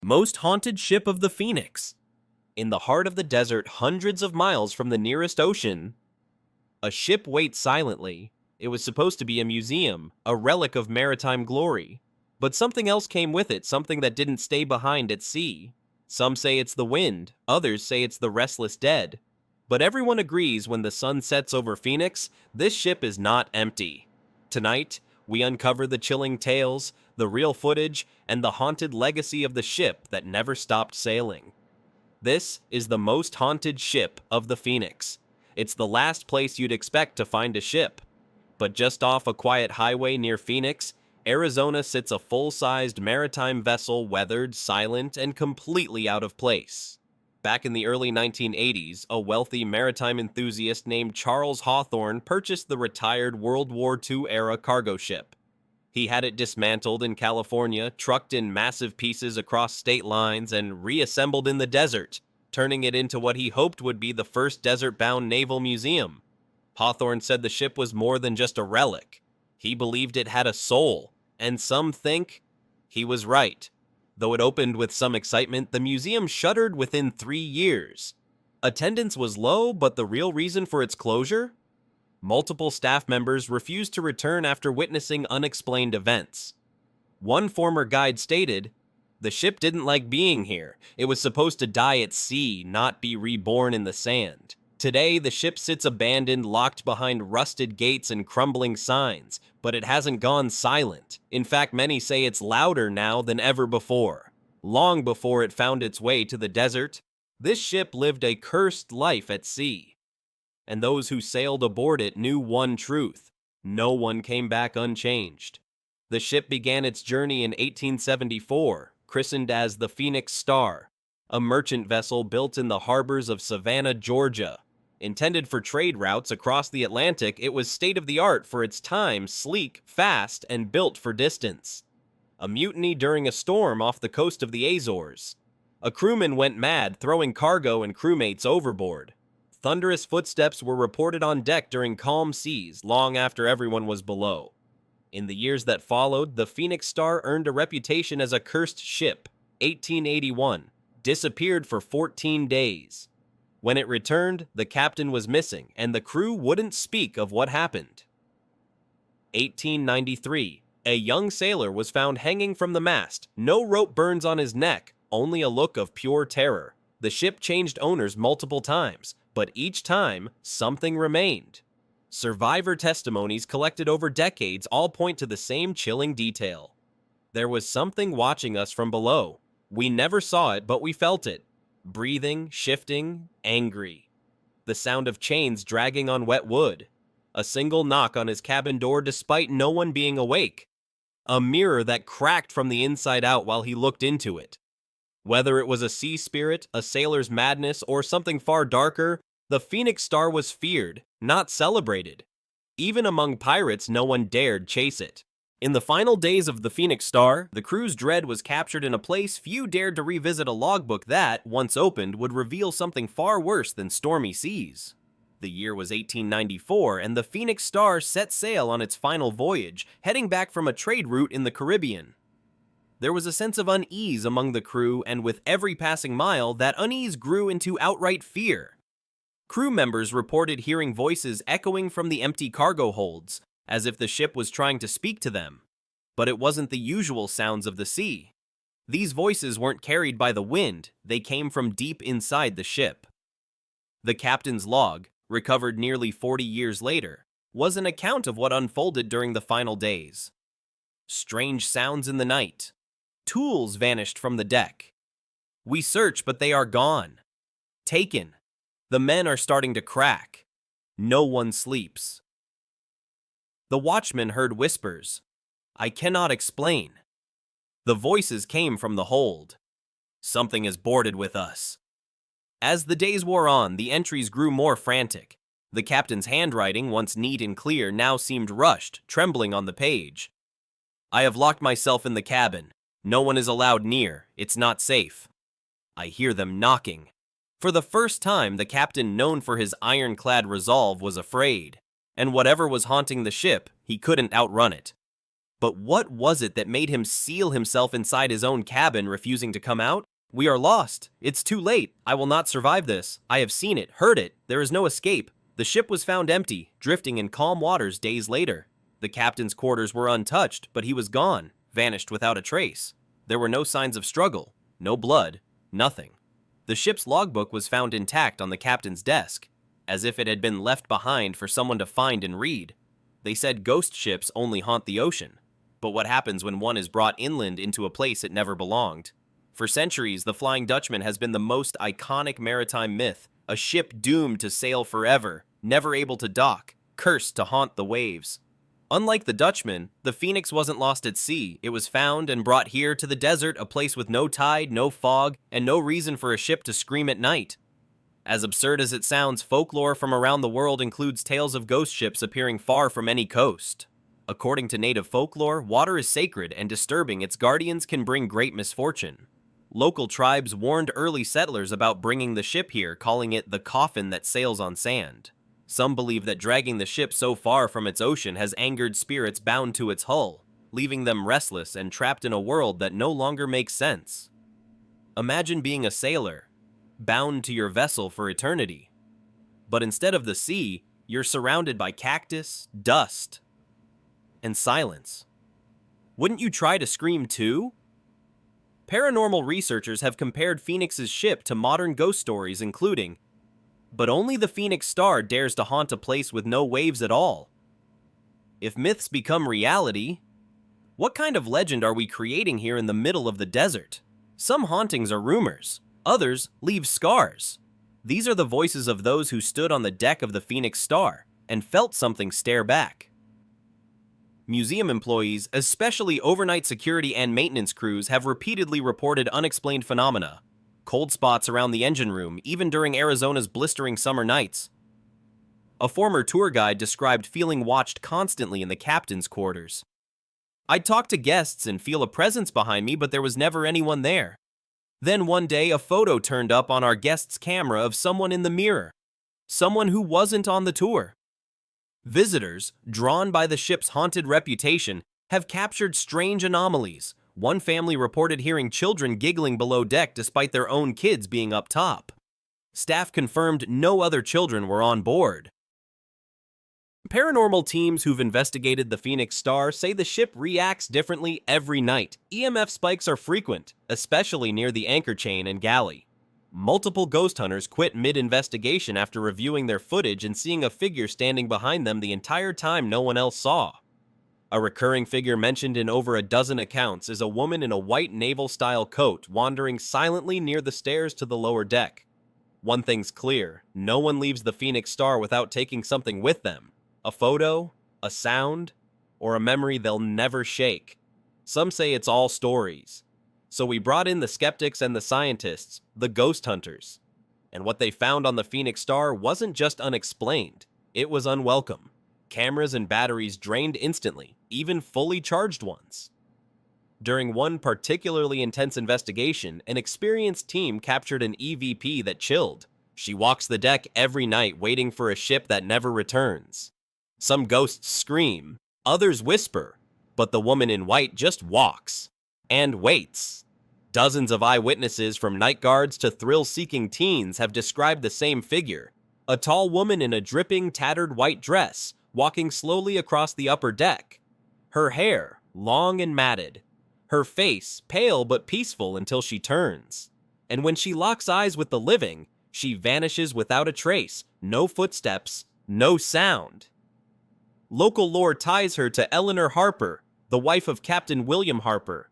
Most haunted ship of the Phoenix. In the heart of the desert, hundreds of miles from the nearest ocean, a ship waits silently. It was supposed to be a museum, a relic of maritime glory. But something else came with it, something that didn't stay behind at sea. Some say it's the wind, others say it's the restless dead. But everyone agrees when the sun sets over Phoenix, this ship is not empty. Tonight, we uncover the chilling tales, the real footage, and the haunted legacy of the ship that never stopped sailing. This is the most haunted ship of the Phoenix. It's the last place you'd expect to find a ship. But just off a quiet highway near Phoenix, Arizona sits a full-sized maritime vessel, weathered, silent, and completely out of place. Back in the early 1980s, a wealthy maritime enthusiast named Charles Hawthorne purchased the retired World War II-era cargo ship. He had it dismantled in California, trucked in massive pieces across state lines, and reassembled in the desert, turning it into what he hoped would be the first desert-bound naval museum. Hawthorne said the ship was more than just a relic. He believed it had a soul, and some think he was right. Though it opened with some excitement, the museum shuttered within 3 years. Attendance was low, but the real reason for its closure? Multiple staff members refused to return after witnessing unexplained events. One former guide stated, "The ship didn't like being here. It was supposed to die at sea, not be reborn in the sand. Today, the ship sits abandoned, locked behind rusted gates and crumbling signs, but it hasn't gone silent. In fact, many say it's louder now than ever before. Long before it found its way to the desert, this ship lived a cursed life at sea. And those who sailed aboard it knew one truth: no one came back unchanged." The ship began its journey in 1874, christened as the Phoenix Star, a merchant vessel built in the harbors of Savannah, Georgia. Intended for trade routes across the Atlantic, it was state-of-the-art for its time, sleek, fast, and built for distance. A mutiny during a storm off the coast of the Azores. A crewman went mad, throwing cargo and crewmates overboard. Thunderous footsteps were reported on deck during calm seas, long after everyone was below. In the years that followed, the Phoenix Star earned a reputation as a cursed ship. 1881, disappeared for 14 days. When it returned, the captain was missing, and the crew wouldn't speak of what happened. 1893, a young sailor was found hanging from the mast, no rope burns on his neck, only a look of pure terror. The ship changed owners multiple times, but each time, something remained. Survivor testimonies collected over decades all point to the same chilling detail. There was something watching us from below. We never saw it, but we felt it. Breathing, shifting, angry. The sound of chains dragging on wet wood. A single knock on his cabin door despite no one being awake. A mirror that cracked from the inside out while he looked into it. Whether it was a sea spirit, a sailor's madness, or something far darker, the Phoenix Star was feared, not celebrated. Even among pirates, no one dared chase it. In the final days of the Phoenix Star, the crew's dread was captured in a place few dared to revisit, a logbook that, once opened, would reveal something far worse than stormy seas. The year was 1894, and the Phoenix Star set sail on its final voyage, heading back from a trade route in the Caribbean. There was a sense of unease among the crew, and with every passing mile, that unease grew into outright fear. Crew members reported hearing voices echoing from the empty cargo holds, as if the ship was trying to speak to them. But it wasn't the usual sounds of the sea. These voices weren't carried by the wind, they came from deep inside the ship. The captain's log, recovered nearly 40 years later, was an account of what unfolded during the final days. Strange sounds in the night. Tools vanished from the deck. We search, but they are gone. Taken. The men are starting to crack. No one sleeps. The watchman heard whispers. I cannot explain. The voices came from the hold. Something is boarded with us. As the days wore on, the entries grew more frantic. The captain's handwriting, once neat and clear, now seemed rushed, trembling on the page. I have locked myself in the cabin. No one is allowed near. It's not safe. I hear them knocking. For the first time, the captain, known for his ironclad resolve, was afraid. And whatever was haunting the ship, he couldn't outrun it. But what was it that made him seal himself inside his own cabin, refusing to come out? "We are lost. It's too late. I will not survive this. I have seen it, heard it. There is no escape." The ship was found empty, drifting in calm waters days later. The captain's quarters were untouched, but he was gone, vanished without a trace. There were no signs of struggle, no blood, nothing. The ship's logbook was found intact on the captain's desk, as if it had been left behind for someone to find and read. They said ghost ships only haunt the ocean. But what happens when one is brought inland into a place it never belonged? For centuries, the Flying Dutchman has been the most iconic maritime myth, a ship doomed to sail forever, never able to dock, cursed to haunt the waves. Unlike the Dutchman, the Phoenix wasn't lost at sea. It was found and brought here to the desert, a place with no tide, no fog, and no reason for a ship to scream at night. As absurd as it sounds, folklore from around the world includes tales of ghost ships appearing far from any coast. According to native folklore, water is sacred, and disturbing its guardians can bring great misfortune. Local tribes warned early settlers about bringing the ship here, calling it the coffin that sails on sand. Some believe that dragging the ship so far from its ocean has angered spirits bound to its hull, leaving them restless and trapped in a world that no longer makes sense. Imagine being a sailor, bound to your vessel for eternity. But instead of the sea, you're surrounded by cactus, dust, and silence. Wouldn't you try to scream too? Paranormal researchers have compared Phoenix's ship to modern ghost stories, including, "But only the Phoenix Star dares to haunt a place with no waves at all." If myths become reality, what kind of legend are we creating here in the middle of the desert? Some hauntings are rumors, others leave scars. These are the voices of those who stood on the deck of the Phoenix Star and felt something stare back. Museum employees, especially overnight security and maintenance crews, have repeatedly reported unexplained phenomena. Cold spots around the engine room, even during Arizona's blistering summer nights. A former tour guide described feeling watched constantly in the captain's quarters. "I'd talk to guests and feel a presence behind me, but there was never anyone there. Then one day, a photo turned up on our guest's camera of someone in the mirror. Someone who wasn't on the tour." Visitors, drawn by the ship's haunted reputation, have captured strange anomalies. One family reported hearing children giggling below deck despite their own kids being up top. Staff confirmed no other children were on board. Paranormal teams who've investigated the Phoenix Star say the ship reacts differently every night. EMF spikes are frequent, especially near the anchor chain and galley. Multiple ghost hunters quit mid-investigation after reviewing their footage and seeing a figure standing behind them the entire time no one else saw. A recurring figure mentioned in over a dozen accounts is a woman in a white naval-style coat wandering silently near the stairs to the lower deck. One thing's clear, no one leaves the Phoenix Star without taking something with them. A photo, a sound, or a memory they'll never shake. Some say it's all stories. So we brought in the skeptics and the scientists, the ghost hunters. And what they found on the Phoenix Star wasn't just unexplained, it was unwelcome. Cameras and batteries drained instantly, even fully charged ones. During one particularly intense investigation, an experienced team captured an EVP that chilled. She walks the deck every night waiting for a ship that never returns. Some ghosts scream, others whisper, but the woman in white just walks and waits. Dozens of eyewitnesses, from night guards to thrill-seeking teens, have described the same figure. A tall woman in a dripping, tattered white dress, walking slowly across the upper deck. Her hair, long and matted. Her face, pale but peaceful until she turns. And when she locks eyes with the living, she vanishes without a trace, no footsteps, no sound. Local lore ties her to Eleanor Harper, the wife of Captain William Harper.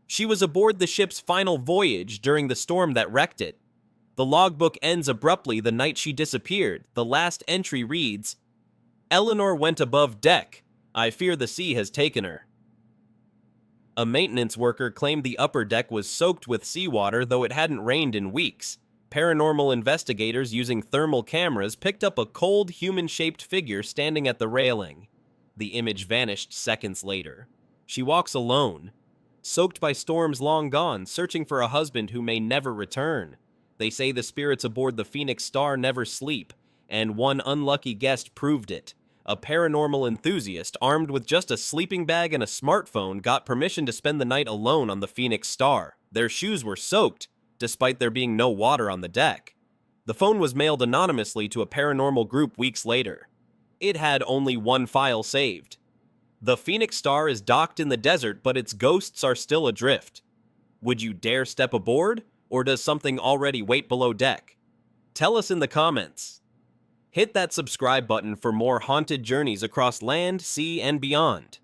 She was aboard the ship's final voyage during the storm that wrecked it. The logbook ends abruptly the night she disappeared. The last entry reads, "Eleanor went above deck. I fear the sea has taken her." A maintenance worker claimed the upper deck was soaked with seawater, though it hadn't rained in weeks. Paranormal investigators using thermal cameras picked up a cold, human-shaped figure standing at the railing. The image vanished seconds later. She walks alone, soaked by storms long gone, searching for a husband who may never return. They say the spirits aboard the Phoenix Star never sleep, and one unlucky guest proved it. A paranormal enthusiast armed with just a sleeping bag and a smartphone got permission to spend the night alone on the Phoenix Star. Their shoes were soaked, despite there being no water on the deck. The phone was mailed anonymously to a paranormal group weeks later. It had only one file saved. The Phoenix Star is docked in the desert, but its ghosts are still adrift. Would you dare step aboard, or does something already wait below deck? Tell us in the comments. Hit that subscribe button for more haunted journeys across land, sea, and beyond.